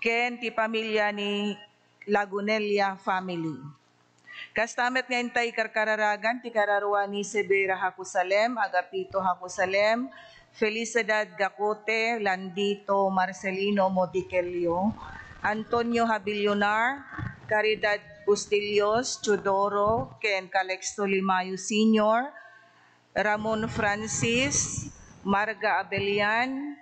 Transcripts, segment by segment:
ken ti pamilya ni Lagunella family. Kastamet nga intay karkararagan ti kararwa ni Severa Hakusalem, Agapito Hakusalem, Felicidad Gacote, Landito Marcelino Modikelio, Antonio Habilionar, Caridad Bustillos, Chodoro, ken Calexto Limayo Sr., Ramon Francis, Marga Abelian,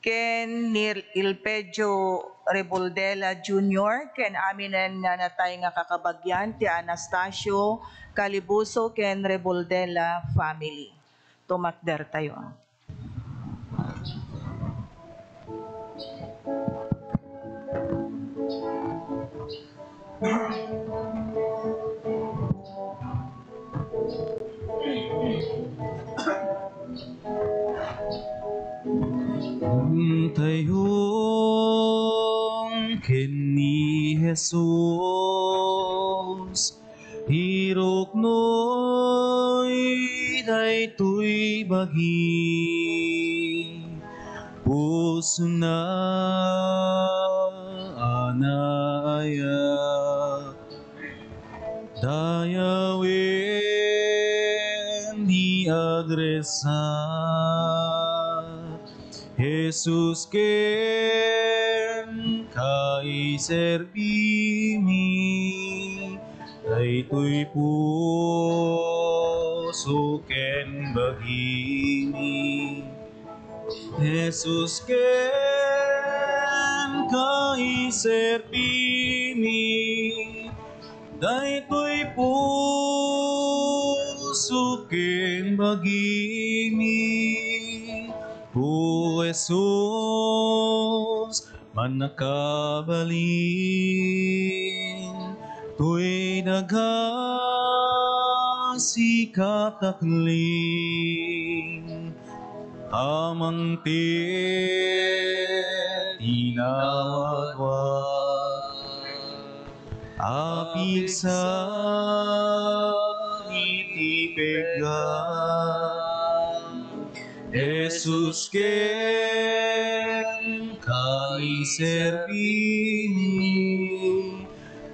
ken Ilpejo Reboldela Jr., ken aminen nga natay nga kakabagyan ti Anastasio Calibuso ken Reboldela family. Tumakder tayo. Tayong kini Jesus, hirok no'y daytoy bagi, puso na anaya, dayawin di agresa, Jesus ken kai servimi, daytoy puso ken bagimi. Jesus ken kai servimi, daytoy puso ken bagimi. O Jesus, manakabalin, tuy nagasikatakling, amang tinawagwag, apig sa itipegan, Jesus ken kai servini,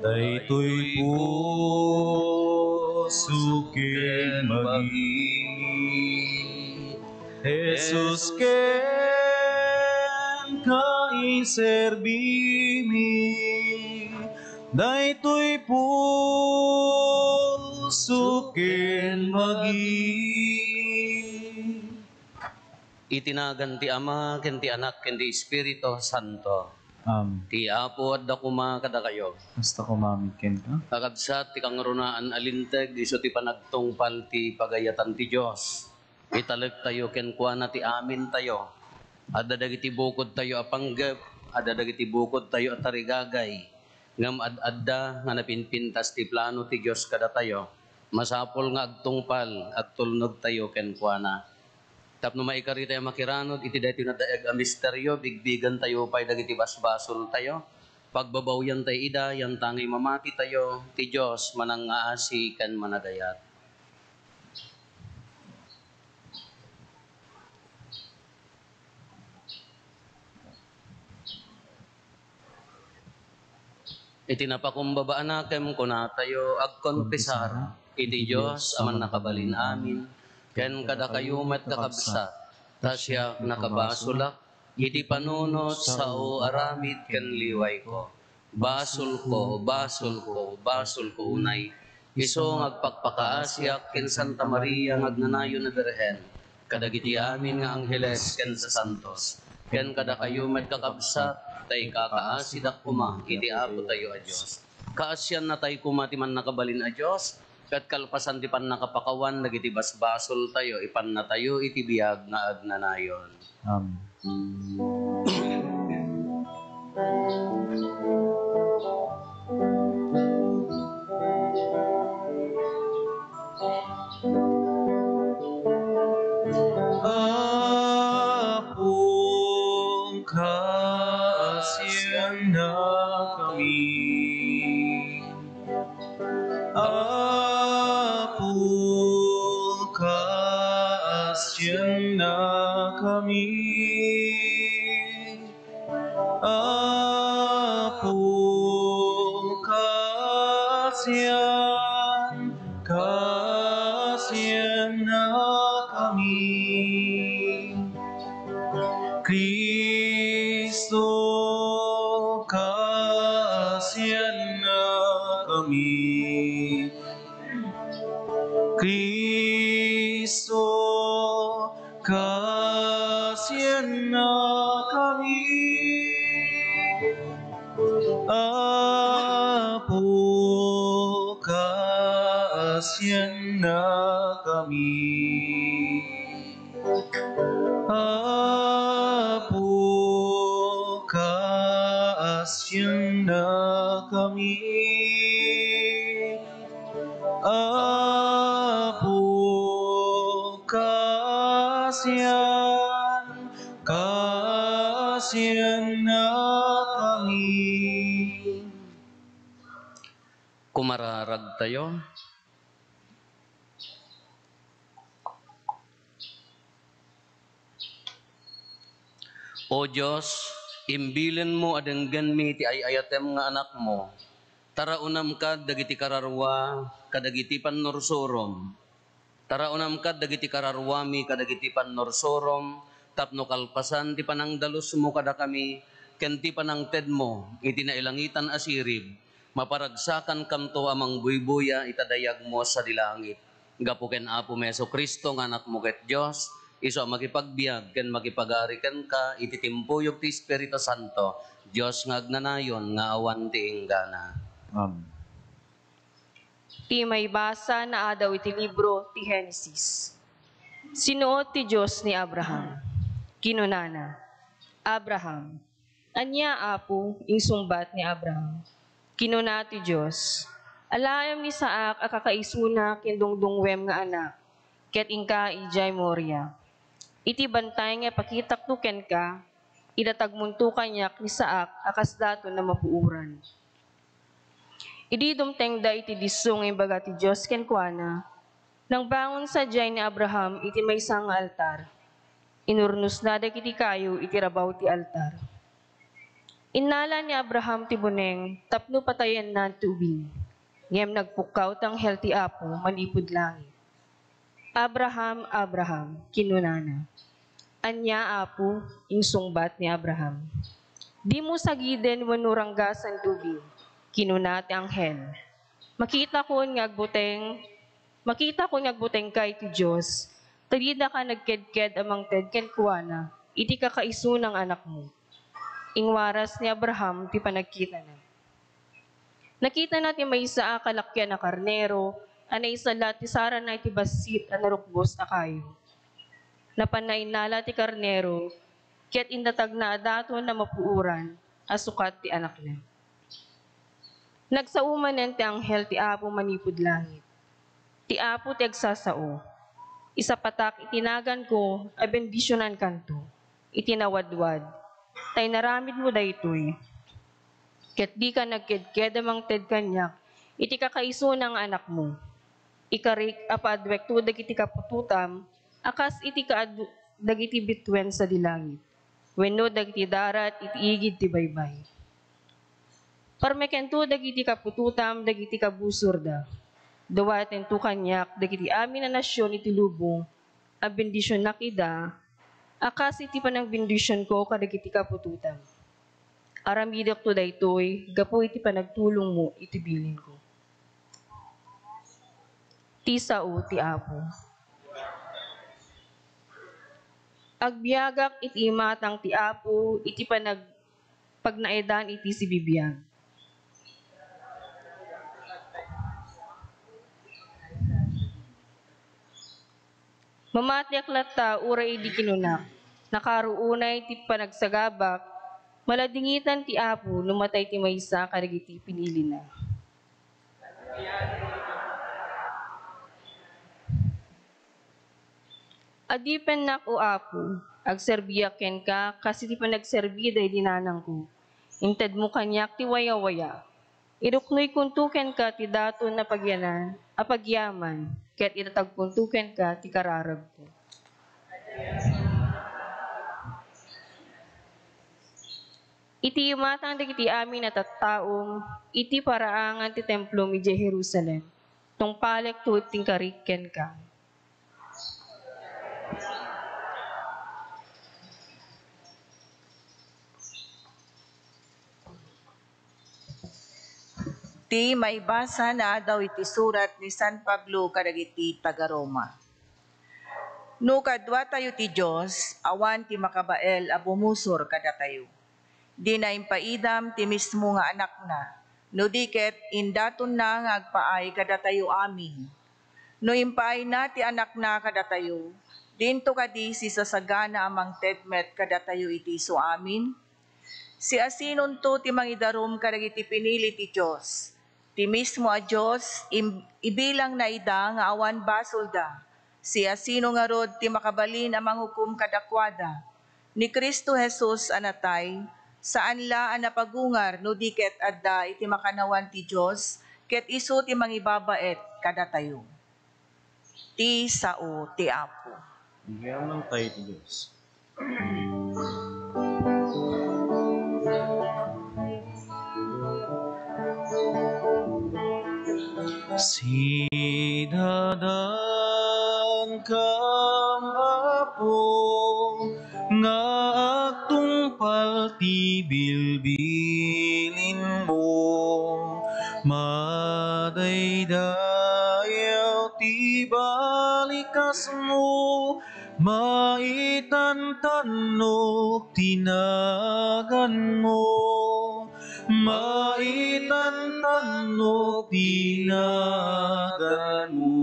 daytoy puso ken magini. Jesus ken kai servini, daytoy puso ken magini. Itinagan ti Ama, ken ti Anak, ken ti Espiritu Santo. Ti Apo at dakuma kada kayo. Basta kumamit ken ka. Kakabsat ti kangrunaan alinteg, iso ti panagtungpal ti pagayatan ti Diyos. Italag tayo ken kuana ti amin tayo. Adda dagiti bukod tayo apanggep, adda dagiti bukod tayo atarigagay. Ngam adda nga napinpintas ti plano ti Diyos kada tayo. Masapol nga agtungpal, agtulnog tayo ken kuana. Tapno maikari tayo makiranod, iti dahito na daig a misteryo, bigbigan tayo pa'y dagiti basbasol tayo. Pagbabawyan tayo ida, yan tangi mamati tayo, ti Diyos manangaasi kan managayat. Iti napakumbabaan na kem kuna tayo agkonpisar, iti Diyos aman nakabalin amin. Ken kada kayo met kakabsat, tasya nakabasulak, iti panunot sa o aramid ken liway ko. Basul ko, basul ko, basul ko unay. Iso ngagpakpakaasyak ken Santa Maria ngagnanayo na Birhen. Kadagiti amin nga angheles ken sa santos. Ken kada kayo met kakabsat, tay kakaasidak kuma, iti apo tayo a Diyos. Kaasyan na tayo kuma ti man nakabalin a Diyos. Kat kalpasan ti pan nakapakawan, nagiti basbasol tayo, ipan na tayo, iti biyag nga agnanayon. Apong kaasyan na kami, Apong kaasyan na kami, kaasyan na kami. Apo, kaasyan na kami. Apo, kaasyan na kami. Apo, kaasyan na kami. Kumararag tayo. O Diyos, imbilen mo adenggan mi ti ayatem nga anak mo. Taraunam ka dagiti kararwa, kadagiti pannorsorom. Taraunam ka dagiti kararwami, kadagiti pannorsorom, tapno kalpasan ti panangdalus mo kada kami, ken ti panangted mo, iti nailangitan asirib, maparagsakan kanto amang buybuya itadayag mo sa dilangit. Gapu ken Apo Meso Kristo nga anak mo ket Dios, iso makipagbiag ken makipagariken ka iti timpuyog ti Espiritu Santo. Dios nga agnanayon nga awan ti inggana. Amen. Ti may basa na adaw iti libro ti Genesis. Sinuot ti Diyos ni Abraham. Kinunana, Abraham, anya Apo insumbat ni Abraham. Kinuna ti Diyos, alayam ni Saak akakaisuna kindungdungwem nga anak, ket ingka ijay Moria. Iti bantay nga pakitaktuken ka, idatagmunto kanyak ni Saak akas dato na mapuuran. Idi dumteng da iti disong ang baga ti Diyos ken kuana, nang bangon sa jay ni Abraham iti maysa nga altar. Inurnos na dagiti kayo iti rabaw ti altar. Innala ni Abraham ti buneng tapno patayen na tubig. Ngem nagpukaw tang ti Apo manipud langit. Abraham, Abraham, kinunana. Anya Apo, insungbat ni Abraham. Di mo sagiden wenno ranggasan tubig. Kinunati anghel. Makita ko ngagbuteng kay ti Diyos, talida ka nagkedked amang tedken kuana, iti kakaiso ng anak mo. Ingwaras ni Abraham ti panagkita na. Nakita na ti maysa kalakyan na karnero, anay sala ti sara na iti basit a narukbos a kayo. Napanainala ti karnero, ket indatag na dato na mapuuran, asukat ti anak na. Nagsaumanen ti anghel ti Apo manipud langit. Ti Apo ti agsasao. Isapatak itinagan ko, abendisyonan kanto. Itinawadwad. Tay naramid mo daytoy. Ket di ka nagkedked amang ted kanyak, iti kakaiso ng anak mo. Ikarik apadwek tu dagiti kapututam, akas iti dagiti bitwen sa dilangit. Wenno dagiti darat iti igid ti baybay. Parmekento dagiti kapututam, dagiti kabusurda. Dawaten tu kanyak, dagiti amin na nasyon iti lubong, a bendisyon nakida, akas iti panang bendisyon ko kadagiti kapututam. Aramidok to daytoy, gapu iti panagtulong mo, iti bilin ko. Ti sao ti Apo. Agbiagak iti imatang ti Apo, iti pagnaedan iti si bibiyag. Mamatiak lata uray di kinunak, nakaruunay ti panagsagabak, maladingitan ti Apo, lumatay ti maysa karigiti pinili na. Adipen nak o Apo, agserbiyak ken ka, kasi ti panagserbi day dinanang ko. Inted mo kanyak ti waya-waya. Iruknoy kuntuken ka ti daton na pagyanan, apagyaman, ket itatagpuntuken ka ti kararag ko. Iti matang dagiti amin at tattaom, iti paraangan ti templo mi Jerusalem, tong palek tu ting karikken ka. Ti may basa na daw iti surat ni San Pablo kadagiti taga Roma. No kadwa tayo ti Diyos, awan ti makabael a bumusor kada tayo. Di na impaidam ti mismo nga anak na, no diket indaton na nga agpaay kada tayo amin. No impaay na ti anak na kada tayo, dinto kadi si sasagana amang tedmet kada tayo iti so amin. Si asinon to ti mangidarom kadagiti pinili ti Diyos. Ti mismo a Diyos, ibilang na ida nga awan basol da. Si asino nga rod ti makabalin amang hukom kadakwada. Ni Kristo Jesus anatay, saan la anapagungar no diket adda iti makanawan ti Diyos, ket iso ti mangibabaet kada tayo. Ti sao ti Apo. Bigyan ng tayo ti Diyos. Sidadan kam Apo nga agtungpal ti bilbilin mo, madaydayaw ti balikas mo, maitantanok tinagan mo, maitantanok tinagan mo.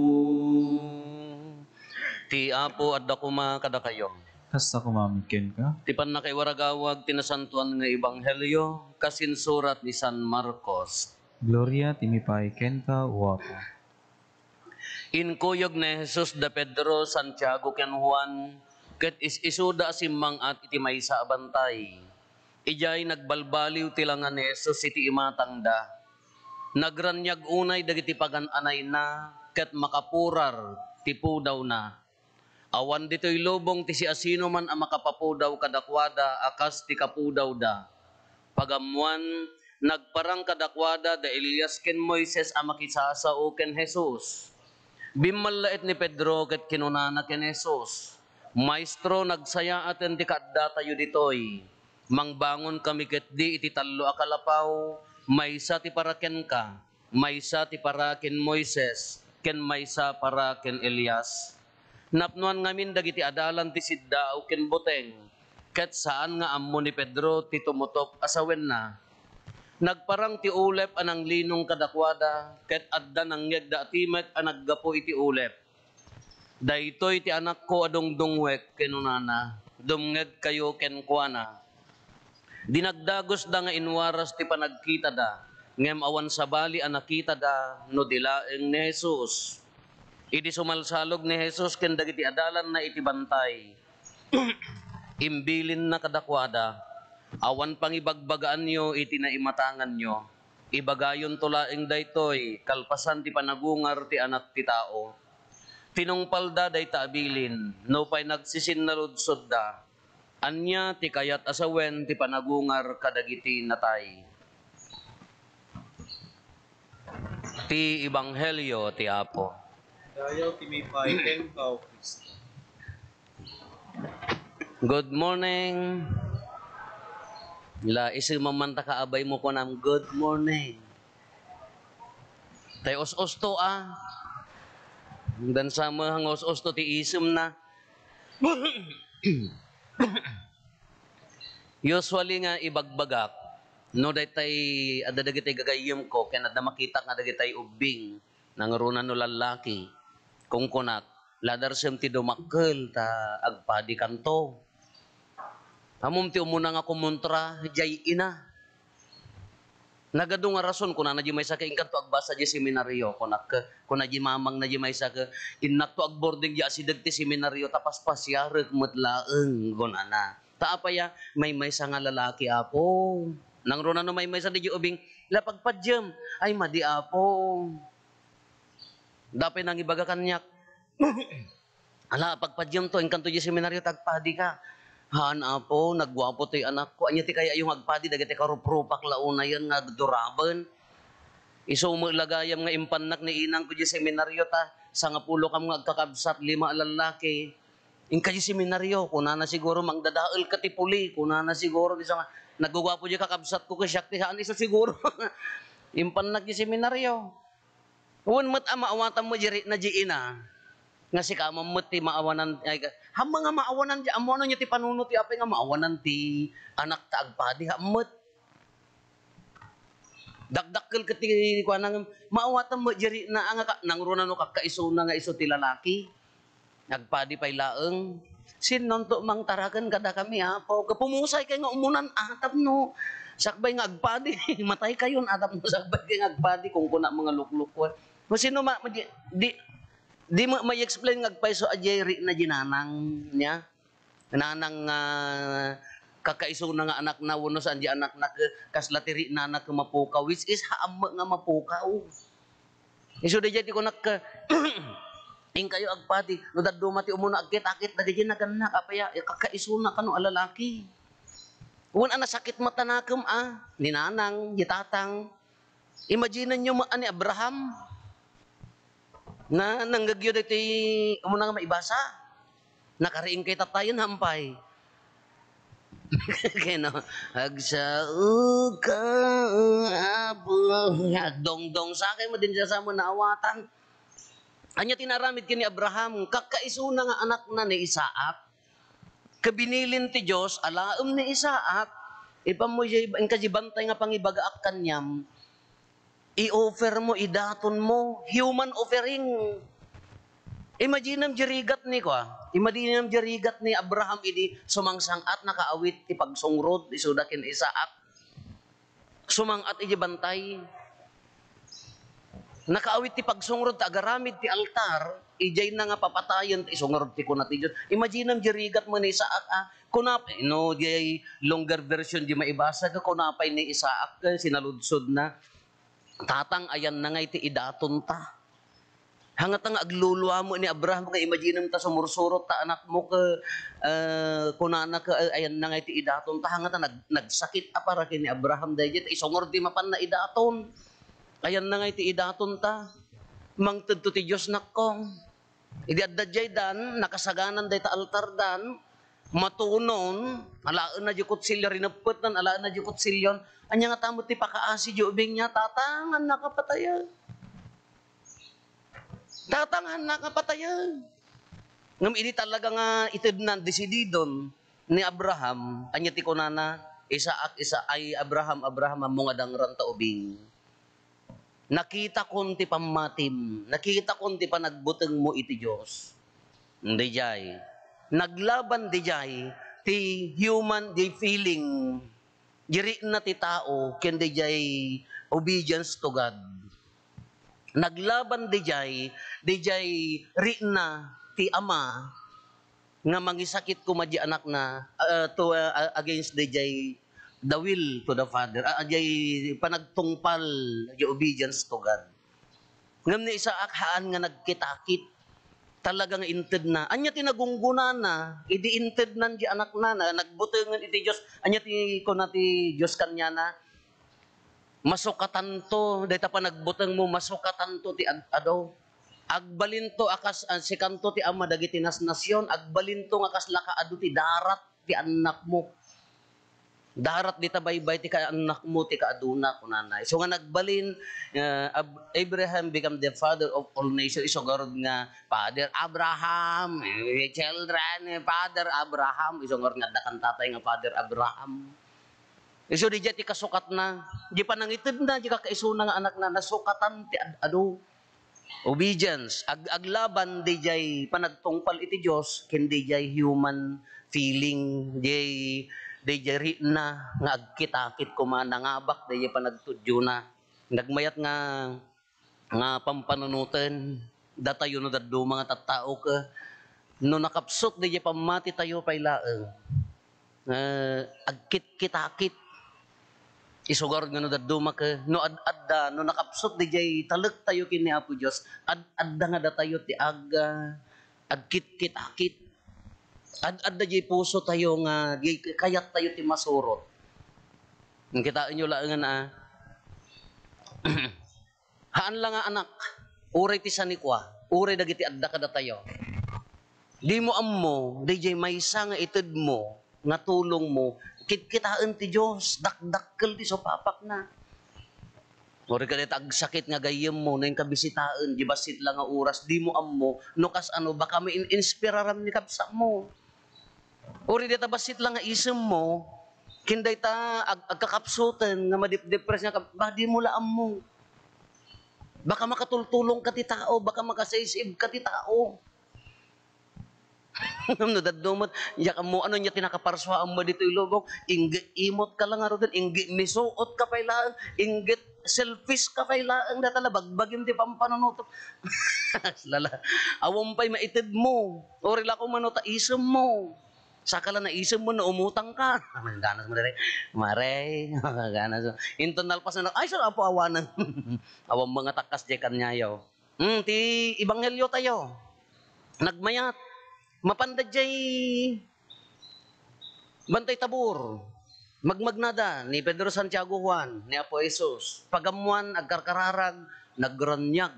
Ti Apo at dakuma kada kayo. Kasta kumamigken ka? Ti panakaiwaragawag tinasantuan nga ebanghelyo kasinsurat ni San Marcos. Gloria timipay ken ka, o Apo. Inkuyog ni Jesus da Pedro, Santiago ken Juan, ket isuda simmang at iti maysa a bantay. Ijay nagbalbaliw tilangan ni Jesus iti imatangda. Nagranyag unay dagiti pagan-anay na, ket makapurar ti pudaw na. Awan dito'y lubong ti si asino man ang makapapudaw kadakwada, akas ti kapudaw da. Pagamuan, nagparang kadakwada da Elias ken Moises ang makisasao ken Jesus. Bimmallait ni Pedro ket kinunana ken Jesus. Maestro, nagsaya aten ti kadda tayo ditoy. Mangbangon kami ket di iti tallo a kalapaw, maysa ti para ken ka, maysa ti para ken Moises, ken maysa para ken Elias. Napnuan ngamin dagiti adalan ti siddaaw ken buteng, ket saan nga ammo ni Pedro ti tumutop asawen na. Nagparang ti ulep anang linong kadakwada, ket adda nangyeg da atimek a naggapo iti ulep. Daytoy ti anak ko adong dungwek kenunana, dumngeg kayo ken kuana. Dinagdagos da nga inwaras ti panagkita da, ngem awan sabali a nakita da no dilaeng ni Jesus. Idi sumalsalog ni Jesus ken dagiti adalan na iti bantay. Imbilin na kadakwada, awan pang ibagbagaan nyo iti naimatangan nyo. Ibagayon tulaeng daytoy, kalpasan ti panagungar ti anak ti tao. Tinungpalda day taabilin, no pa'y nagsisinnaludsod da. Anya ti kayat asawen ti panagungar kadagiti natay. Ti Ebanghelyo ti Apo. Dayaw timipay ken ka, o Kristo. Good morning. La isi mamanta ka abay mo ko ng good morning. Tay os-os to Dan sama hang os-os to ti isum na. Usually nga ibagbagak. No daytay adda dagiti gagayem ko ken adda makita nga dagiti ubing nangarunan no lalaki. Kung kunak ladar sem ti dumakkel ta agpadi kanto. Amom ti umuna nga kumontra jay ina. Nagado nga rason kuna na di may sa kaingkan to agbasa di seminaryo kuna di mamang na di may sa ka innak to agboarding di asidag ti seminaryo tapas pasyarek metlaeng gonana. Taapaya may sa nga lalaki apo. Nang rona no may sa di ubing lapagpadyem ay madi apo. Dapay nang ibaga kanyak. Ala pagpadyem to ingkan to di seminaryo tagpadi ka. Han apo, nagwapo to'y anak ko. Anya ti kaya yung agpadi, dagiti karuprupak launa yan, nga duraban. Iso mo lagayam nga impanak ni inang ko di seminaryo ta, sa nga pulo kam nga agkakabsat, 5 lalaki. Yung kaya seminaryo, kuna na siguro mangdadaal ka ti puli, kuna na siguro, isa nga, nagugwapo di kakabsat ko kasyak, ti haan iso siguro. Impanak di seminaryo. Uwan mat ama awatan mo di na di ina. Nga si kamamot ti maawanan ay hamma nga maawanan di amo niya ti panunot ti apay nga maawanan ti anak ta agpadi hamot. Dakdakkel kati kuan nang maawatan mo jeri na nga nangruna no kakkaisuna nga iso ti lalaki. Nagpadi pay laeng. Sinon to mang taraken kada kami apo kapumusay kay nga umunan atap no. Sakbay nga agpadi matay kayon atap no sakbay kay nga agpadi kung kuna mga lukluk ko. Kung sino di mo may explain nga agpaiso ajeri na ginanang niya. Nanang kakaiso na nga anak na wano saan di anak na kaslatiri na anak mapukaw which is haam nga mapukaw. Iso di jati ko nak ing kayo agpati no daddo mati umuna agkit-akit dagiti naganak apaya kakaiso na kano alalaki. Wan ana sakit mata nakem ni nanang gitatang. Imagine nyo ani Abraham na nanggagyo diti umuna nga maibasa. Nakariing kay tatayon hampay. Kaya no, agsao ka abong dong-dong sa akin mo din siya sa mo naawatan. Anya tinaramid kini Abraham, kakaiso na nga anak na ni Isaac. Kabinilin ti Diyos, alaom ni Isaac, ipamoy ang kajibantay nga pangibagaak kanyam, i-offer mo, idaton mo, human offering. Imagine jerigat ni ko Imagine jerigat ni Abraham idi sumangsang at nakaawit ti pagsungrod isudakin Isaac. Sumangat iji bantay. Nakaawit ti pagsungrod ta agaramid ti altar, ijay na nga papatayon ti sungrod ti kunat ti Dios. Imagine jerigat mo ni Isaac kunapay no di longer version di maibasa ka kunapay ni Isaac sinaludsod na tatang ayan na nga iti idaton ta. Hangat nga agluluwa mo ni Abraham nga imagine ta sumursurot ta anak mo ka kunana ka ayan na nga iti idaton ta hangat nagsakit para kini Abraham dayjit isungor di mapan na idaton. Ayan na nga iti idaton ta. Mangted to ti Dios nakong. Idi addadjay dan nakasaganan day ta altar dan matunon alaan na jukot silya rinapet nan alaan na jukot silyon anya nga tamo ti pakaasi jubing niya tatangan nakapatayan. Tatangan nakapatayan. Ngam ini talaga nga itidnan desididon ni Abraham anya ti kunana Isaac ay Abraham amo nga dangran ta ubing. Nakita kon ti pammatim, nakita kon ti panagbuteng mo iti Dios. Ndi jay. Naglaban di jay ti human di feeling. Jiri na ti tao ken di jay obedience to God. Naglaban di jay rina ti ama nga mangisakit ko madya anak na against di jay the will to the Father. Jay panagtungpal di obedience to God. Ngam ni Isaac haan nga nagkitakit talagang inted na. Anya tinagunggunan na, idi inted nan di anak na nagbutengan iti Dios. Anya ti kunati Dios kanya na masukatan to, dahil pa nagbutang mo, masukatan to ti adaw. Agbalin to akas si kanto ti ama dagiti nasnasyon, agbalin to akas lakaado ti darat ti anak mo. Darat di tabaybay ti anak mo ti kaaduna kunanay. So nga nagbalin, Abraham become the father of all nations. Isogarod nga, Father Abraham, children, Father Abraham. Isogarod nga dakan tatay nga Father Abraham. Iso di jati kasukat na, di pa nangitid na, di kakaisuna nga anak na nasukatan ti obedience. Aglaban di jay panagtungpal iti Diyos, ken di jay human feeling, di jay na nga agkitakit kuman, nangabak di jay panagtudyo na. Nagmayat nga pampanunutan, datayo no daddo mga tattao ka, no nakapsot di jay pamati tayo pay laeng. Agkit-kitakit. Isugar nga no daduma ka no adda no nakapsot di jay talek tayo kini Apo Dios adda nga datayo ti agkit-kitakit adda jay puso tayo nga kayat tayo ti masurot. Kita inyo laengan haan lang nga anak uray ti sanikwa uray dagiti adda kada tayo. Di mo ammo di jay maysa nga ited mo nga tulong mo kitaan ti Diyos, dakdakkel ti so papak na. Ori ka dito, ag sakit nga gayem mo, na yung kabisitaan, di basit lang nga oras, di mo ammo, no kas ano, baka may inspiraram ni kapsa mo. Ori dito, basit lang nga isem mo, kinday ta, agkakapsutan, nga madip-depress nga, baka di mo laam mo. Baka makatultulong ka ti tao, baka makasaysib ka ti tao. No, dadumot, yak mo, ano niya tinakaparswaan mo dito ilubong, inggit imot ka lang nga rin, inggit misuot ka pailaan, inggit selfish ka pailaan, datala, bagbagim di pampanunutok. Lala, awang pa'y maitid mo, o rila ko manota, isem mo. Saka lang na isem mo na umutang ka. Ganas mo na rin. Maray. Ganas mo. Intonal pas na, ay, saan po awanan? Awang mga takas di kanyayaw. Ti Ibanghelyo tayo. Nagmayat. Mapandad jay Bantay Tabor. Magmagnada ni Pedro Santiago Juan, ni Apo Jesus. Pagamuan, agkarkararag, nagranyag.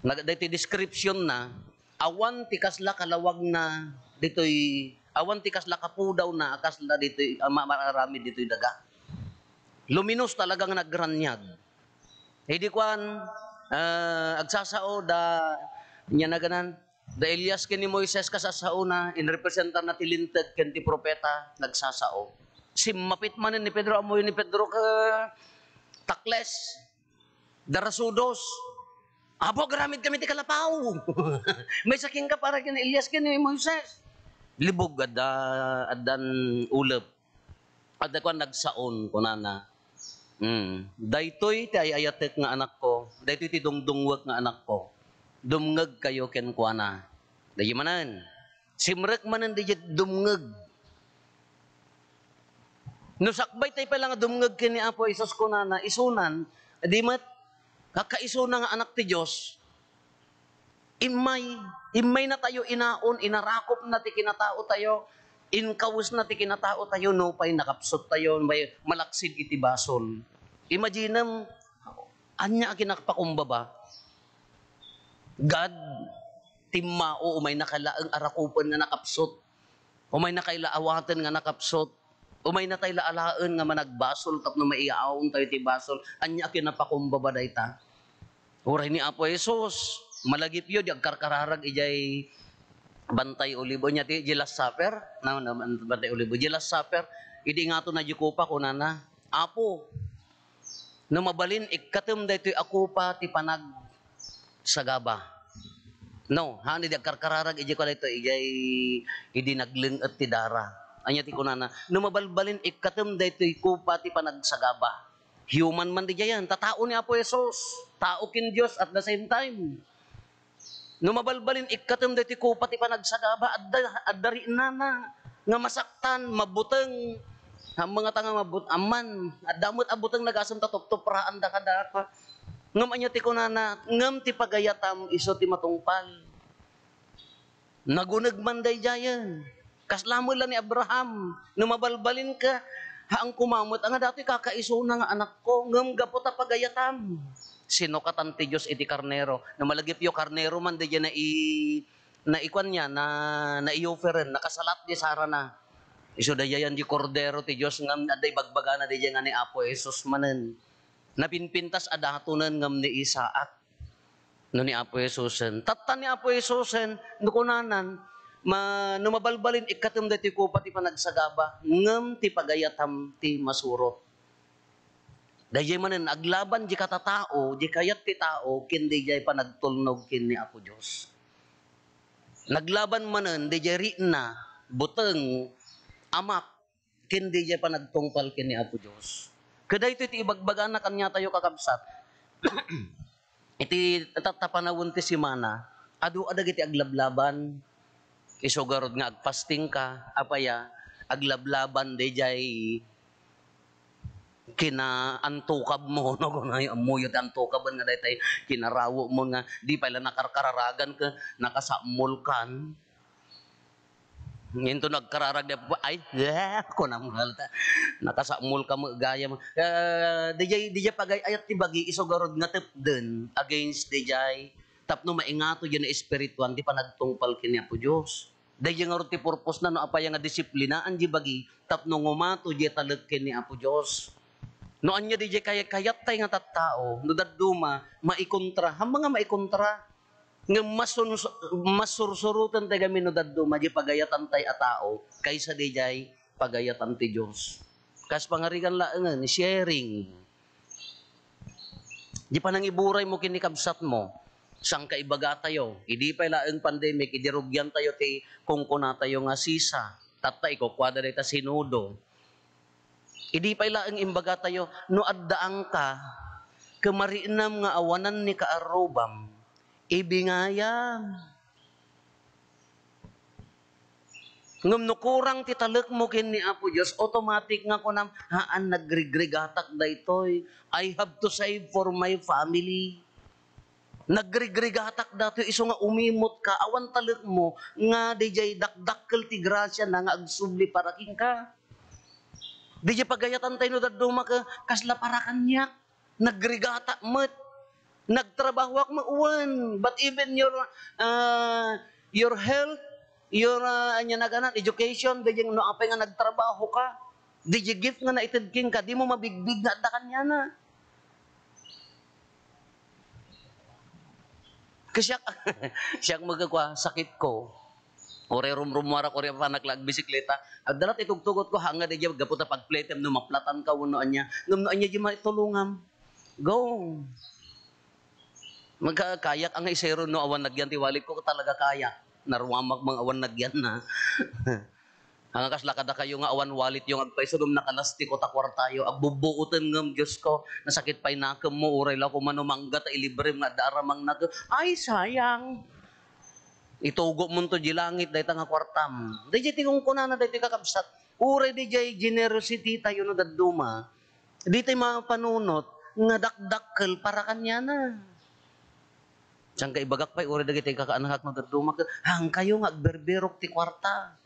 Dito description na, awan tikasla kalawag na, dito'y, awan tikasla kapudaw na, akasla dito'y, marami dito'y daga. Luminos talagang nagranyag. Hindi kuan, agsasao da, niya na ganan, da Elias ken ni Moises kasasao na, in representar na tilinted ken ti propeta, nagsasao. Mapit man ni Pedro, amoy ni Pedro ka takles, darasudos, abo garamid kami ti kalapaw. May saking ka para ken Elias ken ni Moises. Libog adan ulep. Adda kuan nagsaon kunana. Daytoy ti ayatek nga anak ko, daytoy ti dungdungwek nga anak ko. Dumngeg kayo ken kuana. Dayi manan. Simrek manan di dumngeg. No sakbay tay pala nga dumngeg ken ni Apo Isus kunana, isunan, di mat kakaisuna nga anak ti Dios. Imay na tayo inaon, inarakop na ti kinatao tayo, inkawus na ti kinatao tayo, no pay nakapsot tayo, may malaksid iti basol. Imagine anya kinakpakumbaba. God, timmao, umay nakalaang arakupan nga nakapsot, umay nakailaawatan nga nakapsot, umay na tayo laalaan nga managbasol, tapno maiaon tayo ti basol, anya kinapakumbaba dayta. Uray ni Apo Jesus, malagip yun, yung karkararag ijay Bantay Olibo niya, ti Last Supper, Bantay Olibo, Last Supper, idi nga to na jukupa kunana, Apo, na mabalin, ikatum daytoy ako pa ti panag sagaba. No, hani di karkararag ije ko dayto ijay idi nagleng at ti dara. Anya ti kunana, no mabalbalin ikatum daytoy ko pa ti panagsagaba. Human man di yan, tatao ni Apo Jesus, tao kin Dios at the same time. No mabalbalin ikatum daytoy ko pa ti panagsagaba adda ri na nga masaktan, mabuteng, ang mga tanga mabut aman, adamot abuteng nagasam ta tuptupraan da kada ka. Ngam anya ti kunana, ngam ti pagayatam iso ti matungpal. Nagunag man day jayan. Kaslamol lang ni Abraham, no mabalbalin ka, haang kumamot, ang dati kakaiso na nga anak ko, ngam gapo ta pagayatam. Sino katan ti Diyos iti karnero, na malagip yo karnero man day na ikwan niya, na i-offeren, nakasalat di Sara na. Iso dayayan di kordero ti Diyos, ngam aday bagbaga na day nga ni Apo Jesus manen. Napinpintas adatunan ngam ni Isaac no ni Apo Jesusen. Tatan ni Apo Jesusen, no kunanan, no mabalbalin ikatum dati ko pati panagsagaba, ngam ti pagayatam ti masurot. Dayay manen, aglaban di katatao, di kayat ti tao, kindi jay panagtulnog kin ni Apo Diyos. Naglaban manen, di jay ritna, buteng, amak, kindi jay panagtungpal kin ni Apo Diyos. Kada ito iti ibagbaga na kanya tayo kakabsat. Iti tatapanawon ti simana, adu adag iti aglablaban, isugarod nga agpasting ka, apaya, aglablaban de jay kinaantukab mo, no, kung amuyot antukaban nga daytay kinarawo mo nga, di pala nakarkararagan ka, nakasamol kan, Nginto nagkararag na po, ay, ako na mga halata. Nakasamul ka mo, gaya mo. Dijay pagay, ayat ti bagi, isogarod nga tip din, against dijay. Tapno maingato dyan na espirituan, di pa nagtungpal kini po Diyos. Dijay nga ron ti purpose na, no, apaya nga disiplinaan di bagi, tapno ngumato di talag kini po Diyos. No anya DJ kayat tay nga tattao, no daduma maikontra, ham mga maikontra nga masursurutan tay kami no daduma di pagayatan tay a tao kaysa DJ pagayatan ti Dios. Kas pangarigan laengan sharing. Di pa nang iburay mo kini kabsat mo. Sang kaibaga tayo, idi pa laeng pandemic, idirugyan tayo ti kungkuna tayo nga sisa. Tatay ko kwada dayta sinudo. Idi pa laeng imbaga tayo, no addaang ka, kamarinam nga awanan ni kaarobam, ibingayam. Ngam no kurang titalek mo kin ni Apo Diyos, automatic nga kunam, haan nagrigrigatak daytoy. I have to save for my family. Nagrigrigatak dato iso nga umimot ka, awan talek mo, nga dijay dakdakkel ti grasya na nga agsubli para king ka. Dijay pagayatan tayo no daduma ka, kasla para kanyak. Nagrigata met. Nagtrabahwak mauwan. But even your health, your anya naganan education dijay no apay nga nagtrabaho ka, dijay gift nga naitid king ka, di mo mabigbig nga adda kanya na. Kasi siya magagwa sakit ko. Ore rumrumwara ko rin pa naglag bisikleta. Agdalat itugtugot ko hanga di diya gaputa pagpletem no maplatan ka uno anya. Ngam no anya di maitulungam. Go. Magkakayak ang isero no awan nagyan tiwalik ko talaga kayak. Narwamak mga awan nagyan na. Ang kaslakada kayo nga awan walit yung agpaisulom na kalasti ko takwar tayo. Agbubuutan ngam Diyos ko. Nasakit pa'y nakam mo. Uray lang ko manumangga ta ilibre nga daramang nag. Ay sayang. Itugo mo to di langit dahi nga kwartam. Dahi tingong ko na dahi kakabsat. Uray di generosity tayo no daduma. Di tayo mapanunot nga dakdakkel para kanya na. Siyang kaibagak pa'y uray dahi tayo kakaanahak no daduma. Hang kayo nga agberberok ti kwarta.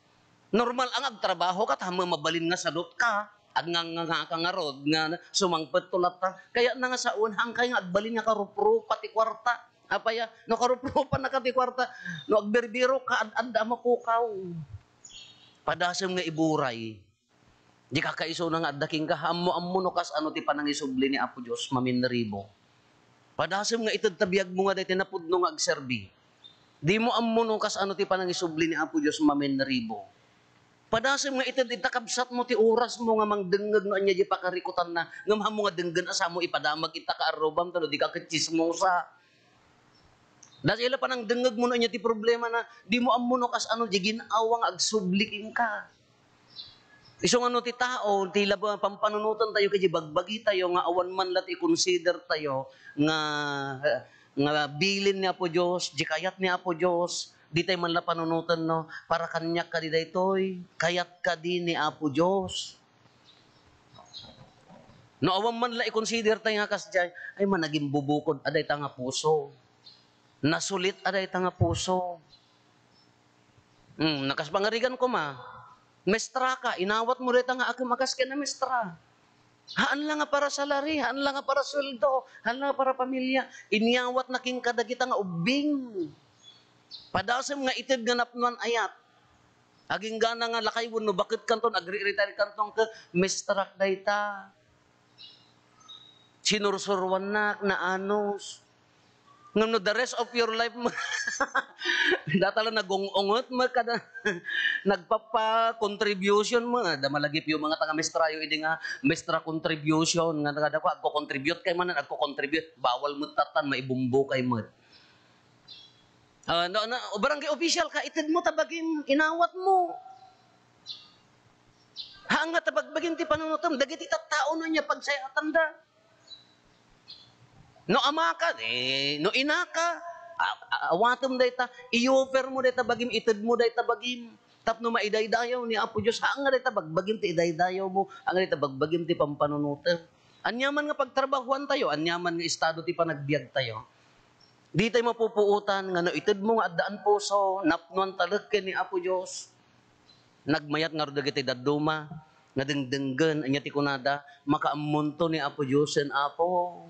Normal ang agtrabaho ka, tama mabalin nga sadot ka. Ag nga kangarod, nga sumangpet tulat ka. Kaya na nga sa unhang kayo nga agbalin nga karupro pati kwarta. Apaya, no karupro pa na kati kwarta. No agberbiro ka, anda mapukaw. Padasem nga iburay. Di kakaiso na nga adaking ka, ammo no kas ano ti panangisubli ni Apo Diyos, maminribo. Padasem nga itadtabiyag mo nga dahil tinapudno nga agserbi. Di mo ammo no kas ano ti panangisubli ni Apo Diyos, maminribo. Padasem nga itakabsat mo ti oras mo nga mangdengeg no anya di pakarikutan na ngam mo nga denggen asa mo ipadamag ita ka arobam tano di ka kechismosa. Dahil pa nang dengeg mo no anya ti problema na di mo ammo no kas ano di ginawang agsubliking ka. Iso nga no ti tao ti laban pampanunutan tayo kay bagbagi tayo nga awan man lat i-consider tayo nga bilin ni Apo Dios, di kayat ni Apo Dios. Di tayo man la panunutan no, para kanyak ka di daytoy, kayat ka di ni Apo Diyos. No awam man la i-consider tayo nga kas dyan, ay man naging bubukod, aday ta nga puso. Nasulit aday ta nga puso. Nakaspangarigan ko mestra ka, inawat mo rin nga akimakas ka na mestra. Haan lang nga para salary, haan lang nga para sweldo, haan lang nga para pamilya. Inyawat na king kadagita nga ubing. Padasem nga ited nga napnuan ayat. Aging gana nga lakay no bakit kanton agri-retire kanton ka mestrak dayta. Sinursurwan na anos. Ngano the rest of your life mo. Datala nagungongot mo kada nagpapa contribution mo da malagip yung mga taga mestrayo idi nga mestra contribution nga kada ko agko contribute kay man agko contribute bawal mo tatan maibumbo kay mo. Barangay official ka, itid mo tabagin, inawat mo. Hanga tabagbagin ti panunutom, dagiti tattao no niya pagsayatan da. No ama ka, no ina ka, awatom dayta, i-offer mo dayta bagim, itid mo dayta bagim. Tapno maidaydayaw ni Apo Diyos, hanga dayta bagbagim ti idaydayaw mo, hanga dayta bagbagim ti pampanunutom. Anyaman nga pagtrabahuan tayo, anyaman nga estado ti panagbiag tayo. Di tayo mapupuutan, nga no itid mo nga addaan puso, napnuan talagkin ni Apo Diyos. Nagmayat nga rudag iti daduma, nga dengdenggen, anya ti kunada, makaamunto ni Apo Diyos en Apo.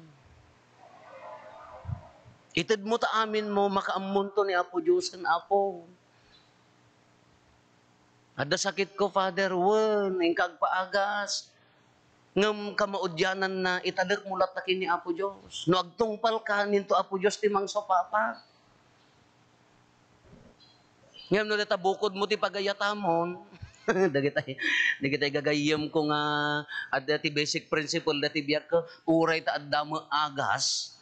Itid mo ta amin mo, makaamunto ni Apo Diyos en Apo. Ada sakit ko, Father, wen, ingkag paagas. ngem kamaudyanan na italek mulat na kini Apo Diyos. No agtungpal ka ninto Apo Diyos timang sopapa. Ngem no deta bukod mo ti pagayatamon, dagitay gagayem ko nga adda ti basic principle dati biyak ka uray ta adda mo agas.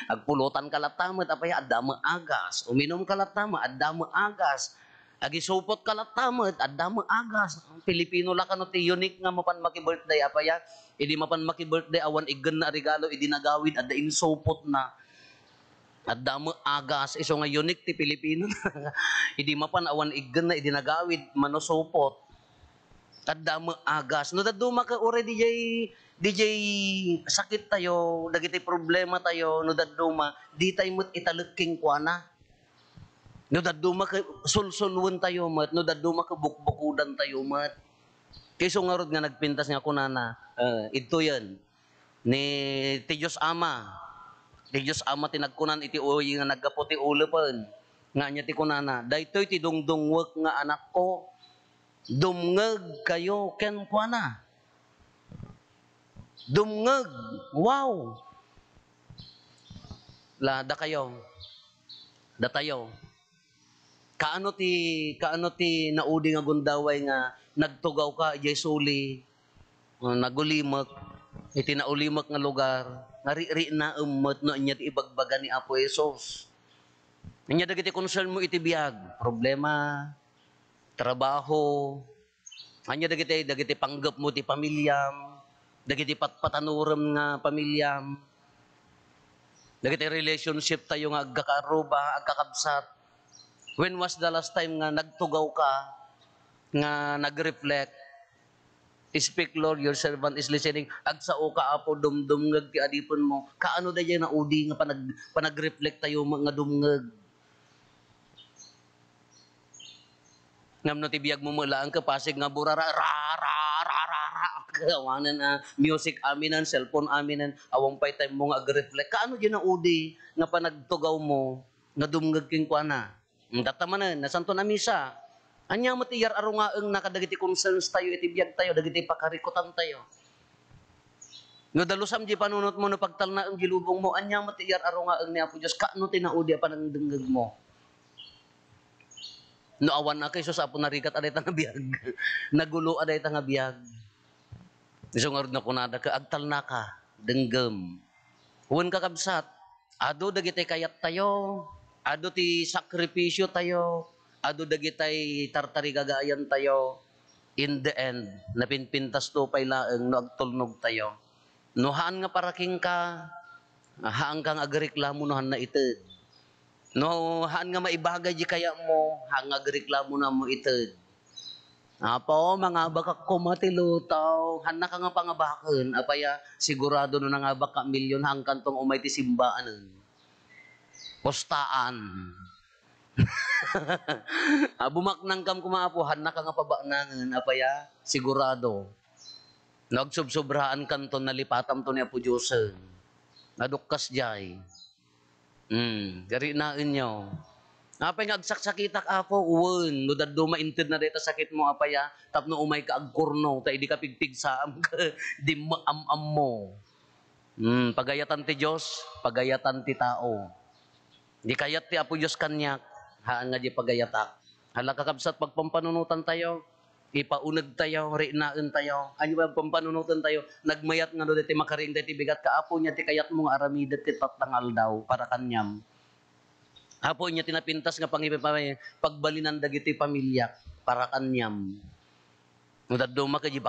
Agpulutan kalatamet apay adda mo agas. Uminom kalatama adda mo agas. Agisupot kalatamet adda mo agas. Ang Pilipino la kano ti unique nga mapan maki-birthday apaya. Idi mapan maki-birthday awan igen na regalo idi nagawid adda insupot na. Adda mo agas iso nga unique ti Pilipino. Idi mapan awan igen na idi nagawid manosupot. Adda mo agas. No daduma ka ore DJ sakit tayo, dagiti problema tayo, no daduma, di tayo mo't italagking kuana. No daduma ka sulsulwan tayo mat, no daduma ka bukbukudan tayo mat. Kayso nga rod nga nagpintas nga kunana, ito yan, ni ti Diyos Ama. Ti Diyos Ama tinagkunan iti uy nga naggaputi ulepan. Nga niya ti kunana, daytoy ti dungdungwek nga anak ko, dumngeg kayo ken kuana. Dumngeg. Wow. La da kayo. Da tayo. Kaano ti naudi nga gundaway nga nagtugaw ka Jesuli nagulimak iti naulimak nga lugar nari na ummet no anya ti ibagbaga ni Apo Hesus. Anya dagiti concern mo iti biag, problema, trabaho. Anya dagiti panggap mo ti pamilyam. Dagiti patpatanuram nga pamilyam. Dagiti relationship tayo nga agkakaruba, agkakabsat. When was the last time nga nagtugaw ka, nga nag-reflect, speak Lord, your servant is listening, agsao ka Apo, dumdumngeg ti adipon mo, kaano da na udi nga panag-reflect tayo nga dumngeg. Ngam no ti biyag mo mula ang kapasig nga burara, kawanan music aminan, cellphone aminan, awang pay time mo nga ag-reflect. Kaano dyan na udi nga panagtugaw mo, nga dumngag king kuana. Tatamanan, nasanto na misa. Anya matiyar aro nga ang nakadagiti concerns tayo, iti biyag tayo, dagiti pakarikutan tayo. No dalusam di panunot mo, no pagtal na ang gilubong mo, anya matiyar aro nga ang ni Apo Diyos, kaano tinaudi pa ng dunggag mo. No awan na kay Sus Apo narikat aday ta nga biyag. Nagulo aday ta nga biyag. Isong arod na kunada ka, agtal na ka, denggem. Huwag ka kabsat, ado dagiti kayat tayo, ado ti sakripisyo tayo, ado dagitay tartari gagayan tayo, in the end, napinpintas to pay laeng no agtulnog tayo. No haan nga paraking ka, haan kang agreklamo no haan na ited. No haan nga maibagay di kaya mo, haan nga agreklamo na mo ited. Apo, mga baka kumatilutaw, hana ka nga pangabakan, apaya sigurado no nga baka milyon hang kantong umay ti simbaan. Postaan. Bumaknang kam kumaapo, hana ka nga pabaknangan, apaya sigurado. Nagsubsobrahan kanton nalipatam to ni Apo Diyosen. Nadukkas jay. Gari na inyo. Apay nga agsaksakitak Apo, uwan, no daddo mainted na dito sakit mo apaya, tapno umay ka agkurno, ta hindi ka pigpigsaam ka, di maam-am mo. Pagayatan ti Diyos, pagayatan ti tao. Di kayat ti Apo Diyos kanyak, haan nga di pagayatak. Hala kakabsat pagpampanunutan tayo, ipaunag tayo, rinaan tayo, ano ba pampanunutan tayo, nagmayat nga do diti makaring diti bigat ka Apo niya, ti kayat mo nga aramidat ti tatangal daw, para kanyam. Apo niya tinapintas nga pangipipamay, pagbalinan dagiti pamilya, para kanyam. Nudaddo makaji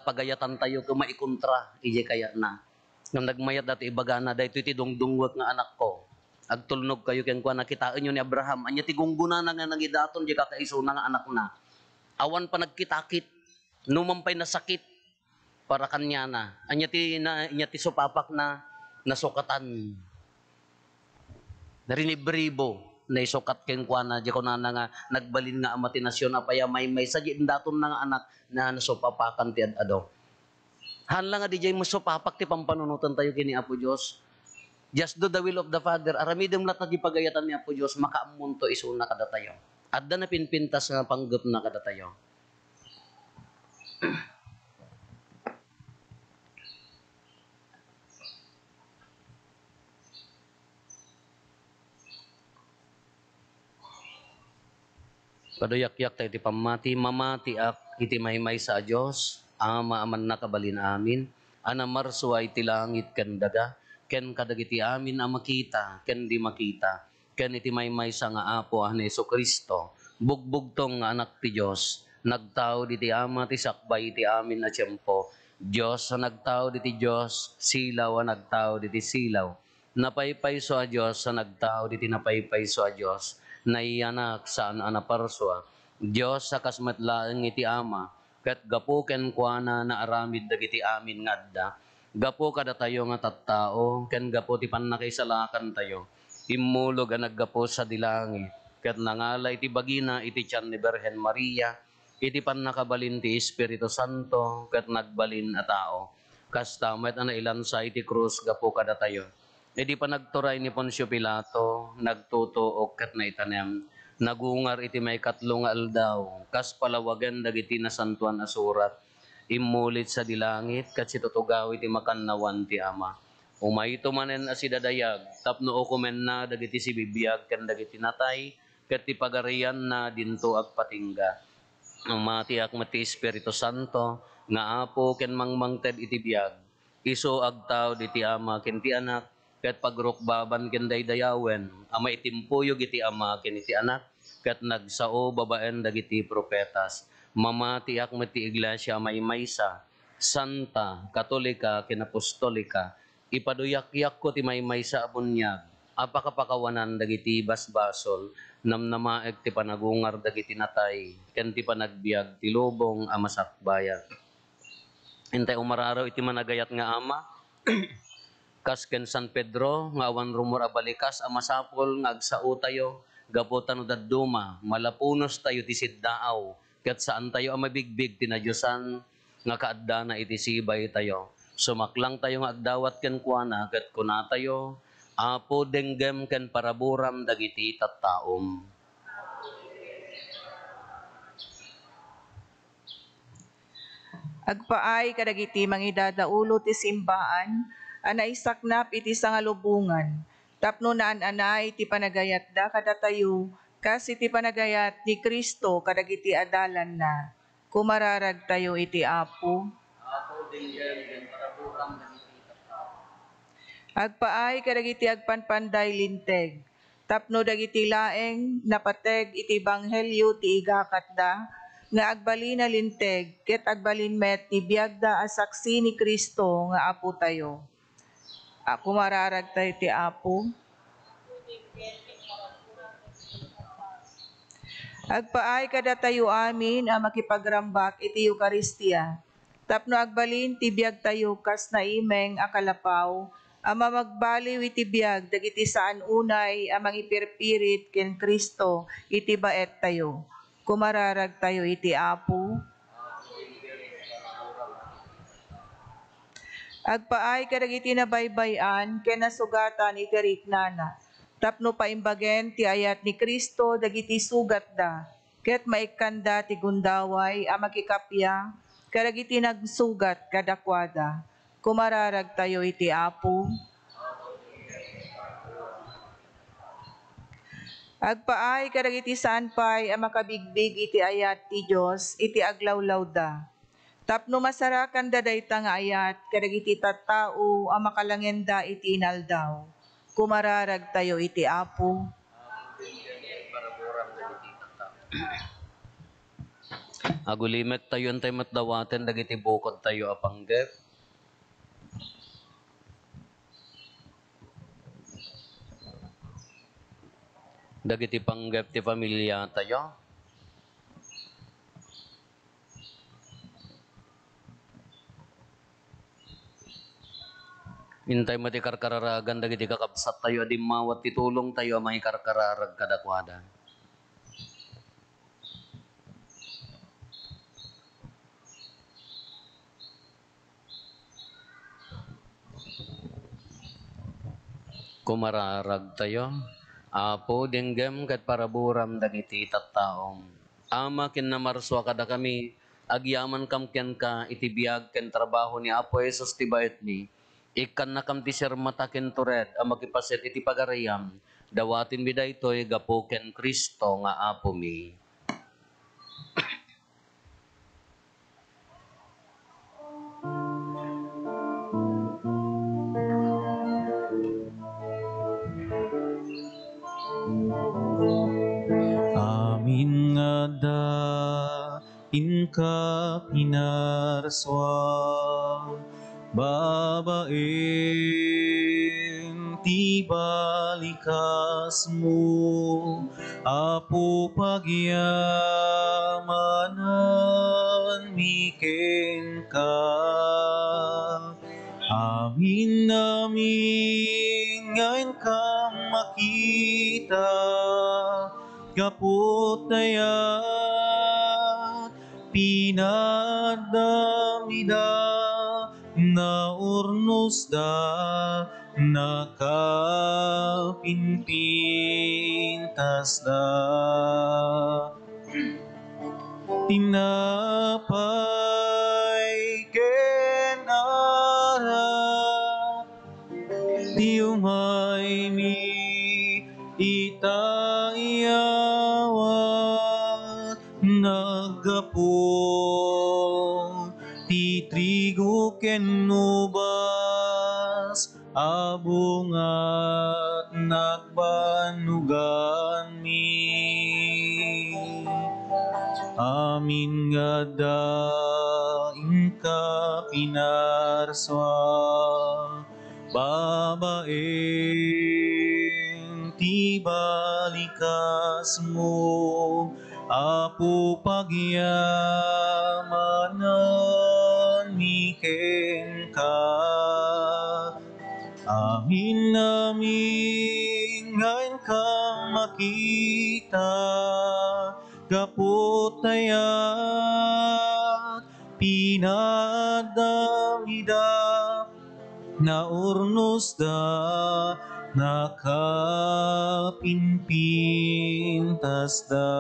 pagayatan tayo kung maikontra, ije kaya na. Nang nagmayat dati ibagana, dahito iti dungdungwag nga anak ko. Agtulnog kayo kaya kwa nakitaan nyo ni Abraham. Anya ti gungguna na nga nangidaton, di kakaiso na nga anak na. Awan pa nagkitakit, numampay na sakit, para kanya na. Anya ti supapak na nasukatan. Narinibribo na isukat keng kuana di ko na nga nagbalin nga amati nasyon apaya may sadya daton na nga anak na nasupapakan ti ado. Hanla nga di jay masupapak ti pampanunutan tayo kini Apo Dios. Just do the will of the Father. Aramidem lat na di pagayatan ni Apo Dios makaamon to isuna kada tayo. Adda na pinpintas nga panggep na kada tayo. Paduyakyak tayo iti pamati, mamatiak iti maymay sa Diyos, ama aman nakabalin amin, anamarsuwa iti langit ken daga, ken kadagiti amin a makita, ken di makita, ken iti maymay sa nga apo an Hesu Kristo, bugbugtong nga anak ti Diyos, nagtao diti ama ti sakbay iti amin na tiyempo, Diyos sa nagtao diti Diyos, silaw a nagtao diti silaw, napaypayso a Diyos sa nagtao diti napaypayso a Diyos, naiyanak saan anaparswa, Diyos sa kasmatlaeng iti ama, ket gapu ken kuana na aramid dagiti amin nga adda, gapu kada tayo nga tattao, ken gapu ti pannakaisalakan tayo, immulog a naggapu sa dilangi, ket nangala iti bagina iti tiyan ni Birhen Maria, iti pannakabalin ti Espiritu Santo, ket nagbalin a tao, kasta met ana ilansa iti krus gapu kada tayo. Iti panagturay ni Poncio Pilato, nagtutuok ket naitanem, nagungar iti may katlo nga aldaw, kas palawagan dagiti nasantuan a surat, immulit sa dilangit, ket situtugaw iti makannawan ti Ama. Umayto manen a sidadayag, tapno ukumen na dagiti sibibiyag ken dagiti natay, ket ti pagarian na dinto agpatingga. Matiak mati Espiritu Santo, nga apo ken mangmangted iti biyag, iso agtaw diti Ama ken ti Anak, ket pagrukbaban ken daydayawen, ama itimpuyog iti Ama ken iti Anak, ket nagsao babaen dagiti propetas. Mamatiak mati Iglesia maymaysa, Santa, Katolika, ken Apostolika, ipaduyakyak ko ti maymaysa a bunyag, apakapakawanan dagiti basbasol, namnamaek ti panagungar dagiti natay, ken ti panagbiag ti lubong a masakbayan. Intay umararaw iti managayat nga Ama, kas ken San Pedro nga awan rumor a balikas a masapol nga agsao tayo gaputan no dadduma malapunos tayo ti siddaaw ket saan tayo a mabigbig tinadyosan nga kaadda na iti sibay tayo sumaklang tayo nga agdawat ken kuana ket kuna tayo apo denggem ken paraburam dagiti tattaom. Agpaay kadagiti mangidadaulo ti simbaan, anaisaknap iti sangalubungan, tapno naan-anay ti panagayat da kadatayo, kas iti panagayat ni Kristo kadagiti adalan na. Kumararag tayo iti Apo. Apo denggem ken paraburam dagiti tattaom. Agpaay kadagiti agpanpanday linteg, tapno dagiti laeng napateg iti banghelyo ti igakat da, nga agbalin na linteg, ket agbalin met ti biagda a saksi ni Kristo nga Apo tayo. Ako mararag tayo ti Apo. Agpaay kada tayo amin a makipagrambak iti Eucharistia, tapno agbalin ti biag tayo kas naimeng a kalapaw, ama magbaliw iti biag dagiti saan unay amang ipirpirit ken Kristo iti baet tayo. Kumararag tayo iti Apo. Agpaay kadagiti nabaybayan ken nasugatan iti riknana, tapno paimbagen ti ayat ni Kristo dagiti sugat da, ket maikkanda ti gundaway a makikapya kadagiti nagsugat kadakwada. Kumararag tayo iti Apo. Agpaay kadagiti saan pay a makabigbig iti ayat ti Dios iti aglawlaw da. Tapno masarakan da dayta nga ayat kadagiti tattao a makalangenda iti inaldaw. Kumararag tayo iti Apo. Agulimet tayo antay matdawaten dagiti bukod tayo apanggep. Dagiti panggep ti pamilya tayo. Intay mati karkararagan dagiti kakabsat tayo adimawat ti tulong tayo may karkararag kadakwada. Kumararag tayo. Apo denggem ket paraburam dagiti tattaom. Ama ken namarswa kada kami agyaman kam ken ka iti biag ken trabaho ni Apo Jesus ti bayet ni. Ikan na kam ti sermata ken tured a makipaset iti pagariam. Dawatin mi daytoy gapo ken Kristo nga Apo mi. Amin nga da inka pinarswa babaeng ti balikas mo apo pagyamanan miken ka amin namin ngayon kang makita kaput dayat pinadamida na urnos da nakapinpintas da tinapay kenara di umay mi itayawat naggapo ti trigo ken ubas abungat nagbanugan mi amin nga daing ka pinarswa babaeng ti balikas mo apo pagyamanan miken ka amin namin ngayon kang makita kaput dayat pinadamida na urnos da nakapinpintas da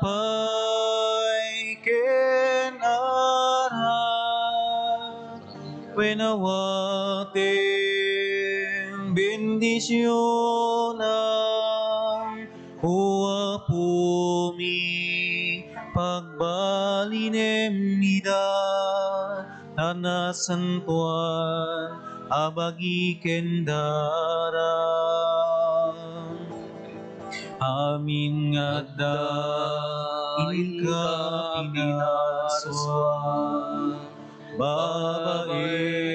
tinapay ken ara wenawating bendisyonan o apo mi pagbalinem nida tanasantuan abagi kendarang amin nga daing ka pinaswa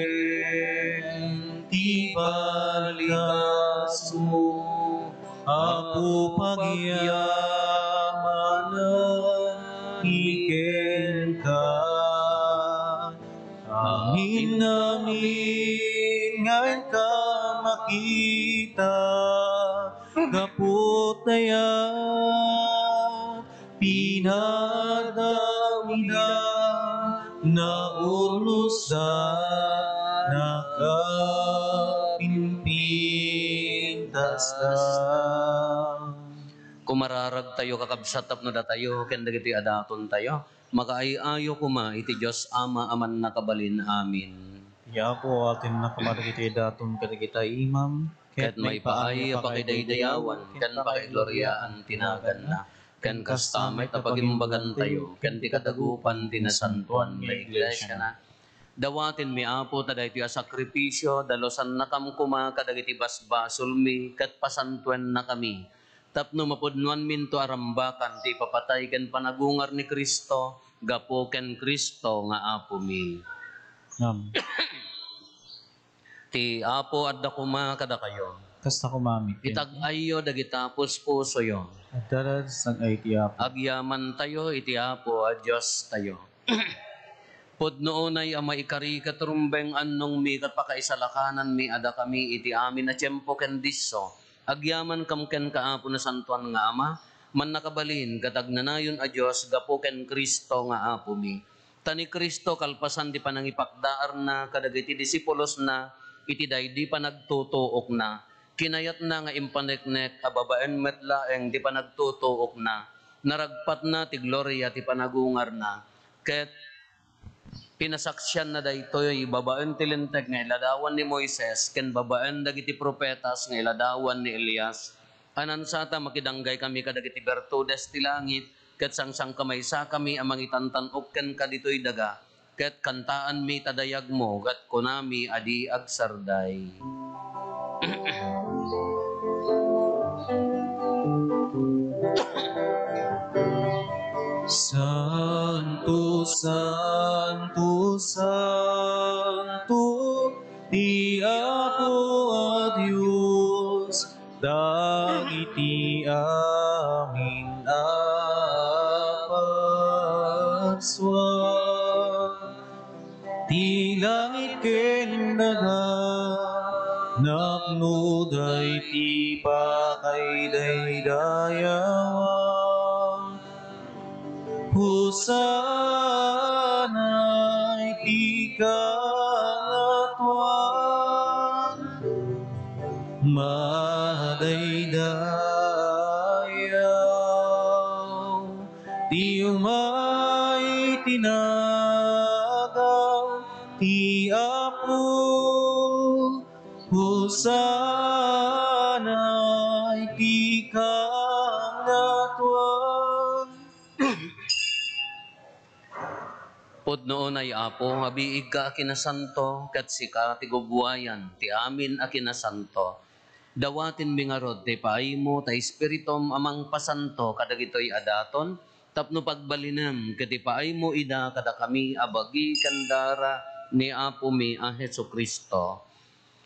babaeng ti balikas mo apo pagyamanan iken ka amin namin ngayon ka makita kaput dayat pinadamida na urnos da nakapinpintas da Kumararag tayo kakabsat tapno da tayo ken dagiti adaton tayo makaayo kuma iti Dios Ama aman nakabalin amin. Ya po atin nakamaragiti daton kadagita imam Ket may paay pakidaydayawan ken pakigloryaan tinagan na ken kastamay tapagimbagan tayo ken ti kadagupan tinasantuan na iglesia na dawatin mi apo taday ti sakripisyo dalosan na kam kuma kadagiti basbasol mi ket pasantuen na kami tapno mapudnuan minto arambakan ti papatay ken panagungar ni Kristo gapo ken Kristo nga apo mi. Ngam Ti apo adda kuma kada kayo. kasta kumami Itag-ayo dagita puspuso yo. at darad sang ay tiyapo Agyaman tayo iti apo a Diyos tayo. Pudnoonay ama ikari katurumbeng annong mi kat pakaisalakanan mi ada kami iti amin na tiyempo ken disso. Agyaman kam ken kaapo na santuan nga ama man nakabalin katagnanayon a Diyos gapo ken Kristo nga apo mi. Tani Kristo kalpasan di panangipakdaar na kadagiti disipulos na iti daydi pa nagtutuok na. Kinayat na nga impaneknek ababaen metlaeng di pa nagtutuok na. Naragpat na ti gloria ti panagungar na. Ket pinasaksyan na daytoy babaen ti linteg nga iladawan ni Moises ken babaen dagiti propetas nga iladawan ni Elias. Anansata makidanggay kami kadagiti bertudes ti langit, ket sangsang kamaysa kami amang itantanok ken kaditoy daga, ket kantaan mi tadayag mo, ket kunami adi agsarday. Santo, Santo, Santo, ti Apo a Dios, dagiti amin apaswan. Ti langit ken daga, napno ti pakaydaydayawang. Hosana iti kalatwan, madaydayaw, ti umay tinagaw, ti Apo. Hosana iti kalatwan. Pudnoon ay Apo, habiig ka akinasanto, ket sika ti gubuayan, ti amin akinasanto. Dawatin bingarod, ti paay mo, ta espiritom amang pasanto, kadagitoy adaton, tapno pagbalinem, ket ti paay mo ida, kada kami abagi kandara, ni Apo mi a Hesu Kristo.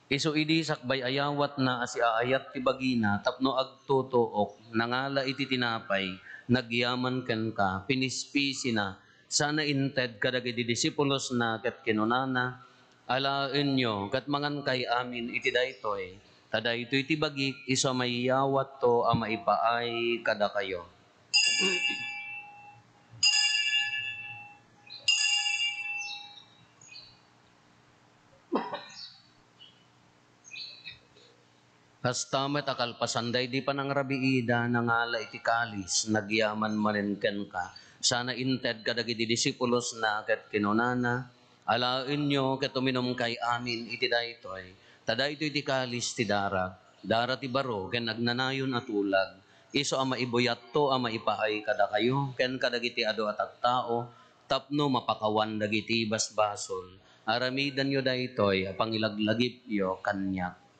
Isu idi sakbay ayawat na asi aayat ti bagina, tapno agtutuok, nangala iti tinapay, nagyaman ken ka, pinispisi na, sana inted kadagiti disipulos na ket kinunana, alaen nyo, ket mangan kay amin iti daytoy, tadaytoy ti bagik, iso mayawat to a maipaay kada kayo. Kastamet akal pasanday di pa nang rabiida nangala iti kalis, nagyaman malinken ka. Sana inted kadagiti disipulos na ket kinunana, alaen nyo ket uminom kay amin iti daytoy. Tadaytoy ti kalis ti darag, dara ti baro ken nagnanayon at ulag. Iso ama ibuyat to ama ipaay kada kayo, ken kadagiti adu at tao, tapno mapakawan dagiti basbasol. Aramidan yo daytoy, apangilaglagip yo kanyak.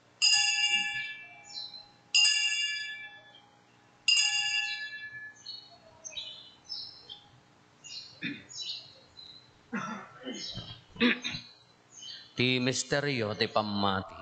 Ti misteryo ti pamati.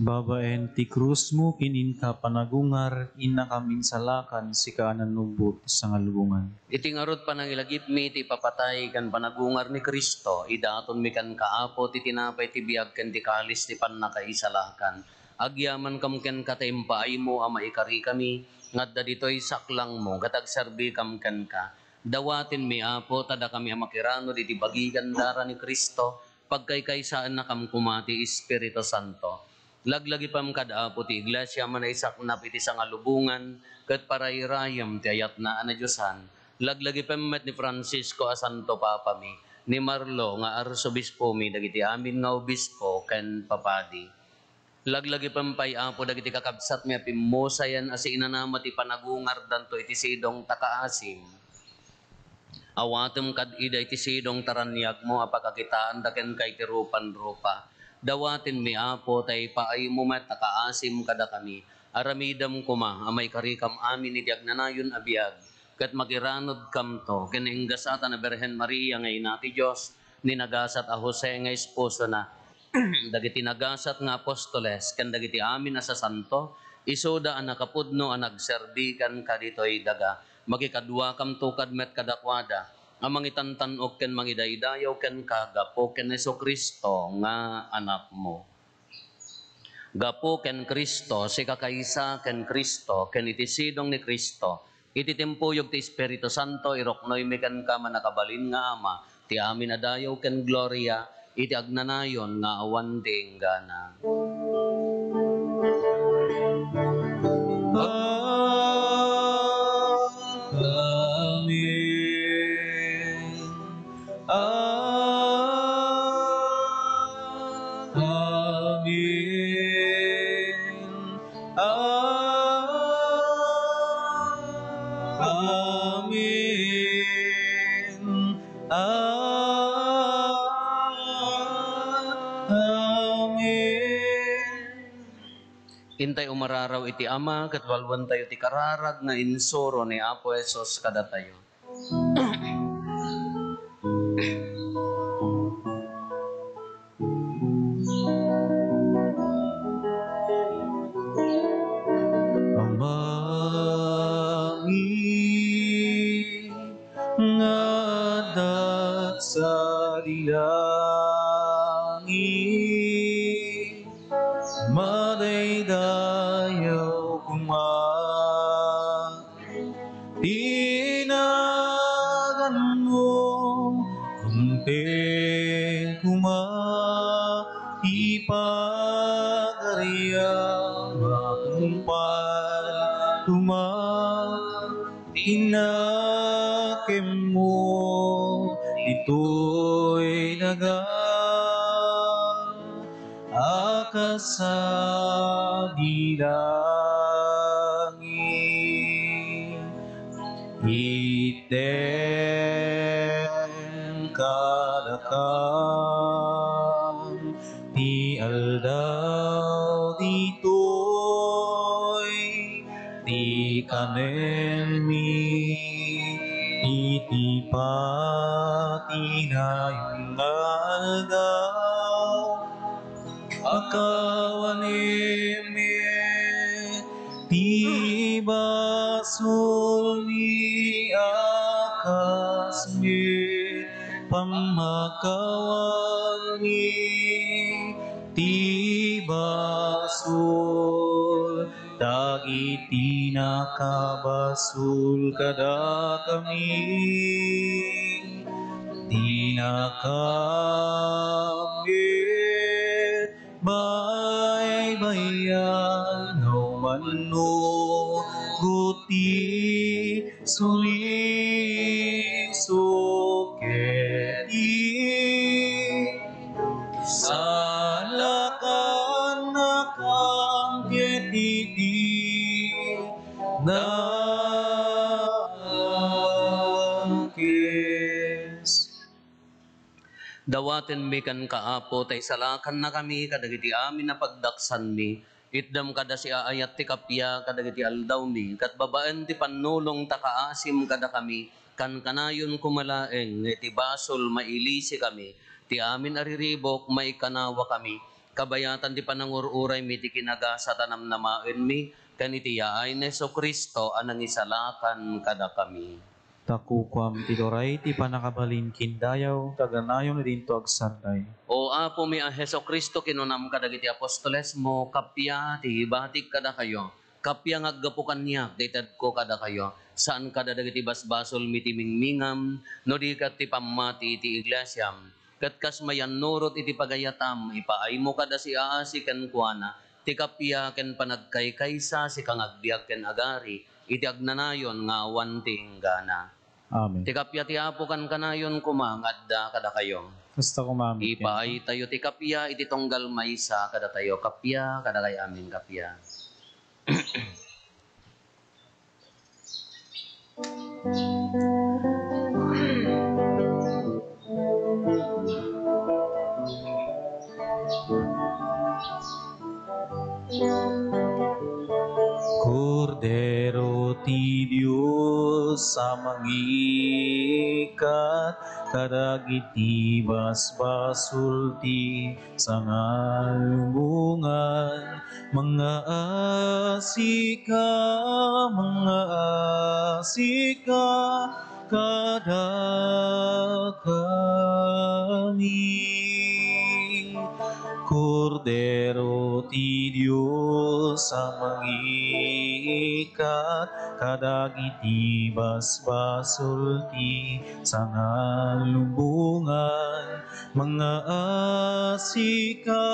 Babaen ti krus mo kinin ka panagungar, inakam insalakan si kaanan nubot sa ngalubungan. Iti ngarod panangilagip mi ti papatay kan panagungar ni Kristo, idaton mi kan kaapo ti tinapay ti biag ken ti kalis ti pannakaisalakan. Agyaman kam ken kataimbaay mo ama ikari kami, ngadda ditoy saklang mo, gatag serbi kam ken ka. Dawatin mi apo, tada kami amakirano di bagigan dara ni Kristo, pagkaykaysaan na kam kumati Espiritu Santo. Laglagi pam kadaapo ti iglesia manaisak na piti sa ngalubungan, kat parayrayam ti ayat na anadyosan. Laglagi pam met ni Francisco a Santo Papa mi, ni Marlo nga arsobispo mi, dagiti amin nga obispo ken papadi. Laglagi pampay apo dagiti kakabsat mi pimmosayan asi inanama ti panagungar danto iti sidong takaasim. Awatem kad ida iti sidong taranyag mo apakakitaan daken kay ti rupan-rupa. Dawatin mi apo tay paay mo met takaasim kada kami. Aramidam kuma amay karikam amin iti agnanayon a biag. Ket magiranod kam to ken inggasata na Birhen Maria nga ina ti Dios ni nagasat a Jose nga esposo na. Dagiti nagasat nga apostoles ken dagiti amin a sasanto isoda a nakapudno a nagserbi kan kaditoy daga. Magikadwa kam tukad met kadakwada amang itantanok ken mangidaydayaw ken kagapo ken Hesu Kristo nga anak mo. Gapo ken Kristo, si kakaysa ken Kristo, ken iti sidong ni Kristo, iti timpuyog ti Espiritu Santo, iroknoy mi ken ka manakabalin nga ama, ti amin adayaw ken gloria, iti agnanayon nga awan tinggana. Amen. Amen. Amen. Amen. Intay umararaw iti Ama, katwalwan tayo ti kararag nga insuro ni Apo Esos kada tayo. Amangi ngadat sa dilangit, madaydayaw kuma, tinagan mo, kumpe kuma, ipagariang makumpal, tuma, tinakem mo, ito'y naga, akasadilangit. Iten kadakam, ti aldaw ditoy, ti kanen mi, iti patinayong aldaw, akawaneme, ti basul ni akasme, pamakawan ni ti basul, dagiti nakabasul kada kami, di nakambit baybayan no manno guti suliso keti salakan nakang keti nakis. Dawaten mi kan kaapo, tay salakan na kami, kadagiti amin na pagdaksan mi. Itdam kada si aayat ti kapya, kadagiti aldaw mi. Kat babaan ti panulong takaasim kada kami, kan kanayon kumalaeng, iti basol mailisi kami. Ti amin ariribok, maikanawa kami. Kabayatan ti panangururay mi, ti kinaga sa tanam namaen mi, kan iti yaay na Heso Kristo, anang isalakan kada kami. Takukwam ti doray ti panakabalin kindayaw, kaganayon na dinto agsarday. O Apo mi a Heso Kristo, kinunam kadagiti apostoles mo, kapya ti batik kada kayo. Kapya ngaggapukan niya, dated ko kada kayo. Saan kada dagiti basbasol mitimingmingam, no di kat ti pamati ti iglesyam. Kat kas mayan nurot iti pagayatam, ipaay mo kada si aasi ken kuana. Ti kapya ken panagkaykaysa si kangagbiag ken agari, iti agnanayon nga awan ti inggana. Amen. Ti kapya ti Apo kan kanayon kumangadda kada kayo. Basta kumamit yan. Ipaay tayo ti kapya, iti tonggal maysa kada tayo kapya, kada kay amin kapya. Cordero ti Diyos sa mangikat, kadagiti basbasul ti sangalubungan, mga asika, kada kami. Cordero ti Diyos sa mangikat, kadagiti basbasul ti sangalubungan, mga asika,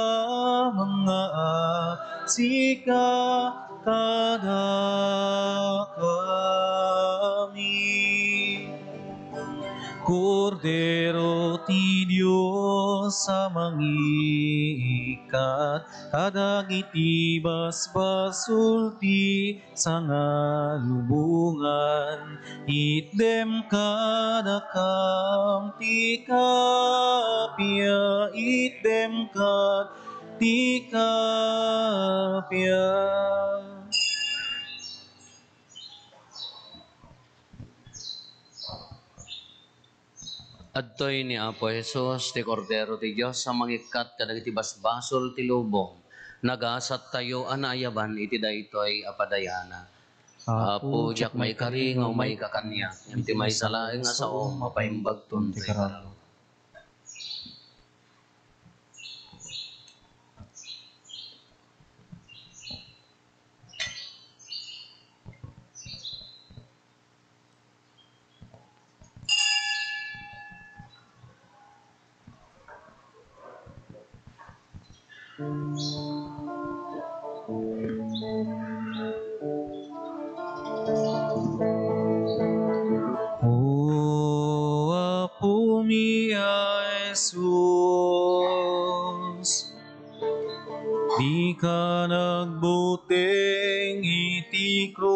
kada kami. Cordero ti Diyos sa mangikat, ikat, kadagiti basbasulti sa ngalubungan, itdem kadakam ti kapya, itdem kad ti kapya. Adtoy ni Apo Jesus, ti Kordero ti Diyos, sa mangikat kadagiti basbasol ti lubong. Nagasat tayo anayaban iti daytoy apadayana. Apo jak may kari nga may kakanya, iti may salaeng nga sao mapaimbag ti karalo. O Apo mia Jesus, di ka nagbuteng iti krus,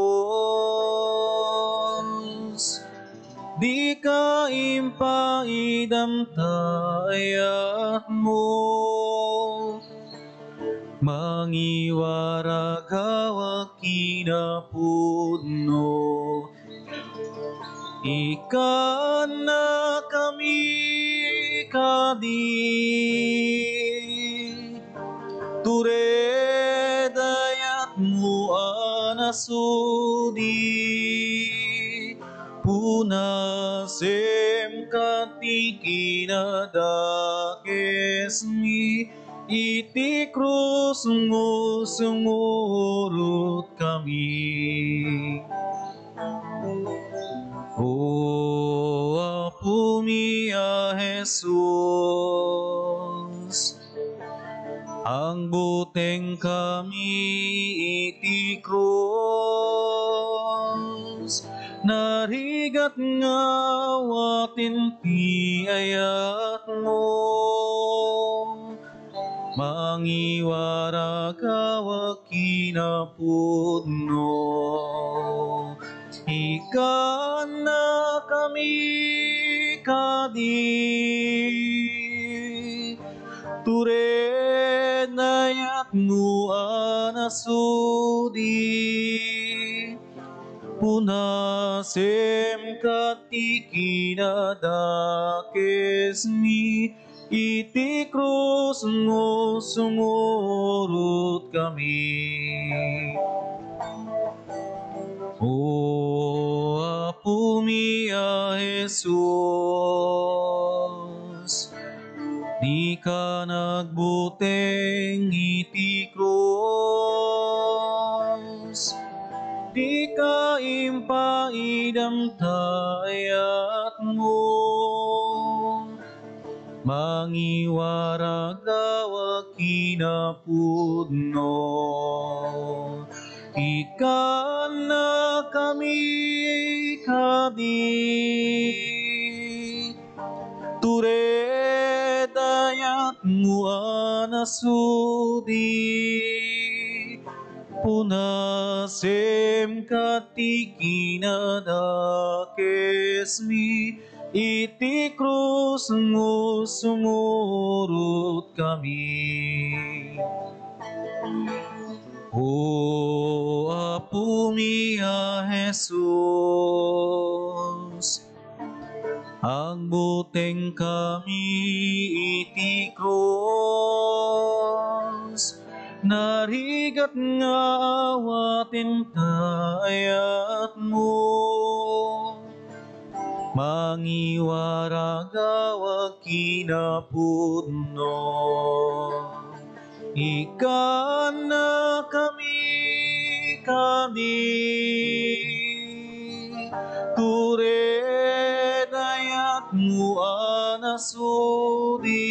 di ka impaidamtayat mo, mangiwaragawa kinapudno. Ikan na kami kadi, ture dayat mo anasudi, punasem katikinadakes mi, iti krus mo sumurut kami. O Apo mia Jesus, ang buteng kami iti krus, narigat nga watin ti ayat mo, mangiwaragawa kinapudno. Ikan na kami kadi, ture dayat mo anasudi, punasem katikinadakes mi, iti krus mo sumurut kami. O Apo mia Jesus, di ka nagbuteng iti krus, di ka impaidamtayat mo, mangiwaragawa kinapudno. Ikan na kami kadi, ture dayat mo anasudi, punasem katikinadakes mi, iti krus mo sumurut kami. O Apo mia Jesus, ang buteng kami iti krus, narigat nga awatin tayat mo, mangiwaragawa kinapudno. Ikan na kami kadi, ture dayat mo anasudi,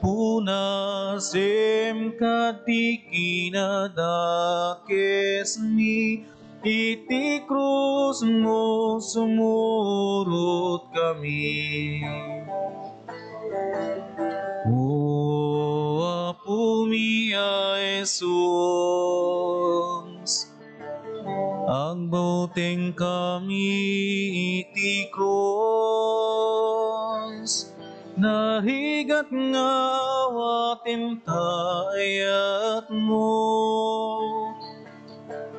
punasem katikinadakes mi, iti krus mo sumurut kami. O Jesus. Ang buteng kami iti cross, nahigat nga waten tayat mo.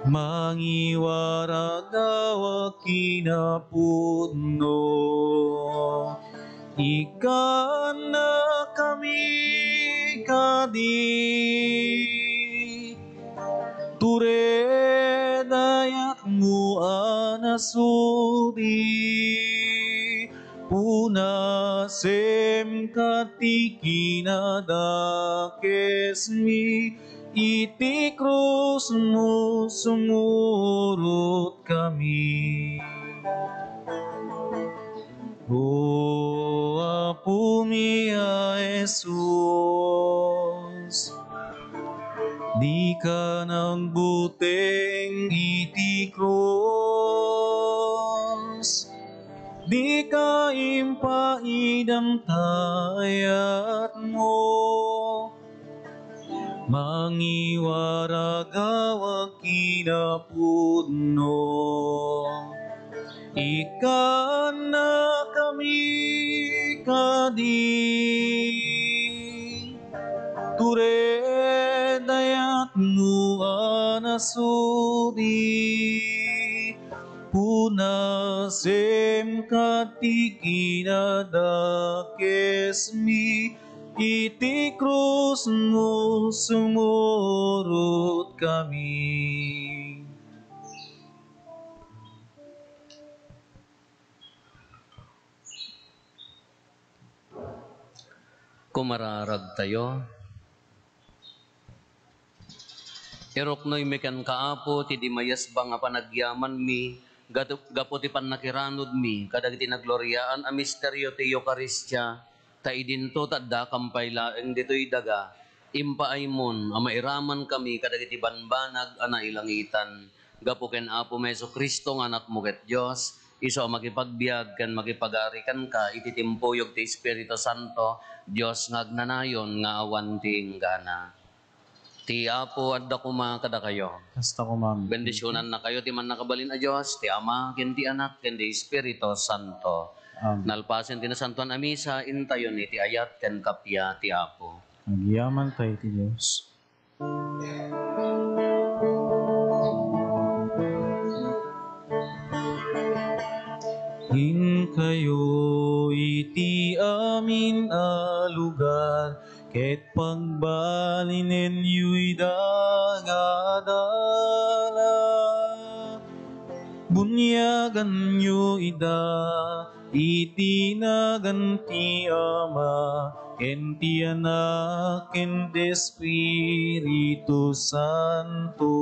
Mangiwaragawa kinapudno, ika na kami kadi. Ture dayak mo anasudi, punasem katikinadakesmi, iti krus mo sumurot kami. O Apo mi a Jesus, di ka nang buteng iti cross, di ka impaidam tayat mo. Mangiwaragawag kinapudno, ika na kami kadi. Ture dayat mo anasudi, punasem katikinadakesmi, iti krus mo sumurot kami. Kumararag tayo. Iroknoy mekan kaapo, ti di mayasbang nga panagyaman mi, gapo ti pannakiranod mi, kadag ti nagloryaan a misteryo ti Eukaristya, ta idinto tadda kampay laeng dito'y daga, impaaymon, a mairaman kami, kadag ti banbanag a nailangitan, gapo ken Apo Meso Kristo nga anak mo ket Diyos, iso a makipagbiag ken makipagarikan ka, iti timpuyog ti Espiritu Santo, Diyos nga agnanayon nga awan ti inggana. Ti Apo adda kuma kada kayo. Kasta ko, ma'am. Bendisyonan na kayo ti man nakabalin a Dios, ti Ama ken ti Anak ken ti Espiritu Santo. Amen. Nalpasen ti nasantuan a misa intayon ni ti ayat ken kapya ti Apo. Nagyaman tayo ti Diyos. In kayo iti amin a lugar, ket pagbalinen yu'y dagadala. Bunyagan yu ida, iti naganti Ama, ken ti Anak, ken ti Espiritu Santo.